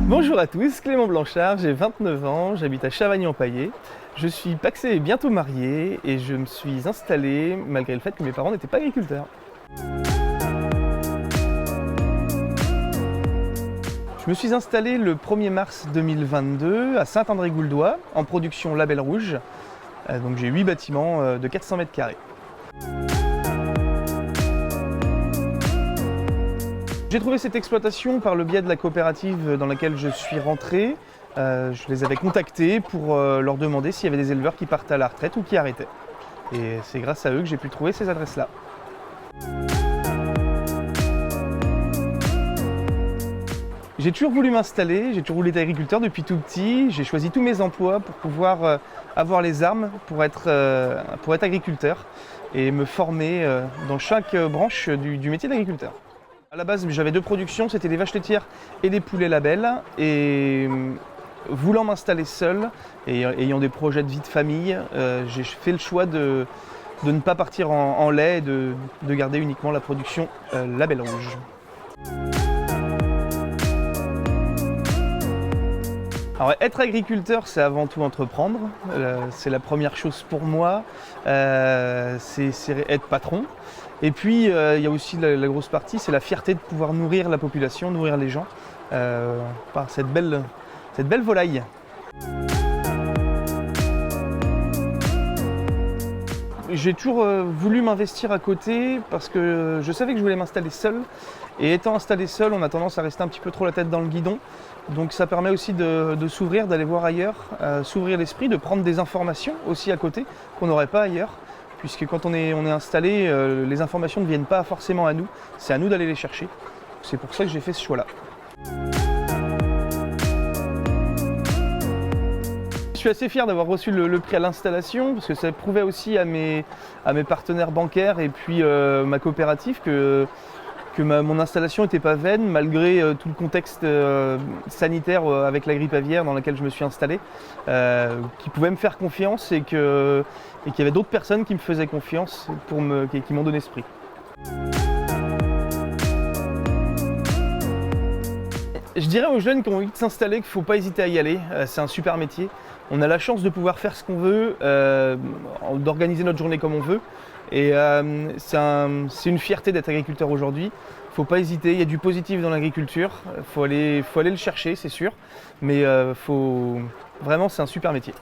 Bonjour à tous, Clément Blanchard, j'ai 29 ans, j'habite à Chavagny-en-Paillé. Je suis pacsé et bientôt marié et je me suis installé malgré le fait que mes parents n'étaient pas agriculteurs. Je me suis installé le 1er mars 2022 à Saint-André-Gouldois en production Label Rouge. Donc j'ai 8 bâtiments de 400 mètres carrés. J'ai trouvé cette exploitation par le biais de la coopérative dans laquelle je suis rentré. Je les avais contactés pour leur demander s'il y avait des éleveurs qui partaient à la retraite ou qui arrêtaient. Et c'est grâce à eux que j'ai pu trouver ces adresses-là. J'ai toujours voulu m'installer, j'ai toujours voulu être agriculteur depuis tout petit. J'ai choisi tous mes emplois pour pouvoir avoir les armes pour être agriculteur et me former dans chaque branche du métier d'agriculteur. À la base, j'avais deux productions, c'était des vaches laitières et des poulets labels. Et voulant m'installer seul et ayant des projets de vie de famille, j'ai fait le choix de ne pas partir en lait et de garder uniquement la production Label Rouge. Alors, être agriculteur, c'est avant tout entreprendre. C'est la première chose pour moi. C'est être patron. Et puis, il y a aussi la grosse partie, c'est la fierté de pouvoir nourrir la population, nourrir les gens par cette belle volaille. J'ai toujours voulu m'investir à côté parce que je savais que je voulais m'installer seul. Et étant installé seul, on a tendance à rester un petit peu trop la tête dans le guidon. Donc ça permet aussi de s'ouvrir, d'aller voir ailleurs, s'ouvrir l'esprit, de prendre des informations aussi à côté qu'on n'aurait pas ailleurs. Puisque quand on est installé, les informations ne viennent pas forcément à nous, c'est à nous d'aller les chercher. C'est pour ça que j'ai fait ce choix-là. Je suis assez fier d'avoir reçu le prix à l'installation, parce que ça prouvait aussi à mes partenaires bancaires et puis ma coopérative que mon installation n'était pas vaine, malgré tout le contexte sanitaire avec la grippe aviaire dans laquelle je me suis installé, qui pouvaient me faire confiance et qu'il y avait d'autres personnes qui me faisaient confiance, qui m'ont donné ce prix. Je dirais aux jeunes qui ont envie de s'installer qu'il ne faut pas hésiter à y aller, c'est un super métier. On a la chance de pouvoir faire ce qu'on veut, d'organiser notre journée comme on veut. Et c'est une fierté d'être agriculteur aujourd'hui. Il ne faut pas hésiter, il y a du positif dans l'agriculture, il faut aller le chercher, c'est sûr. Mais vraiment, c'est un super métier.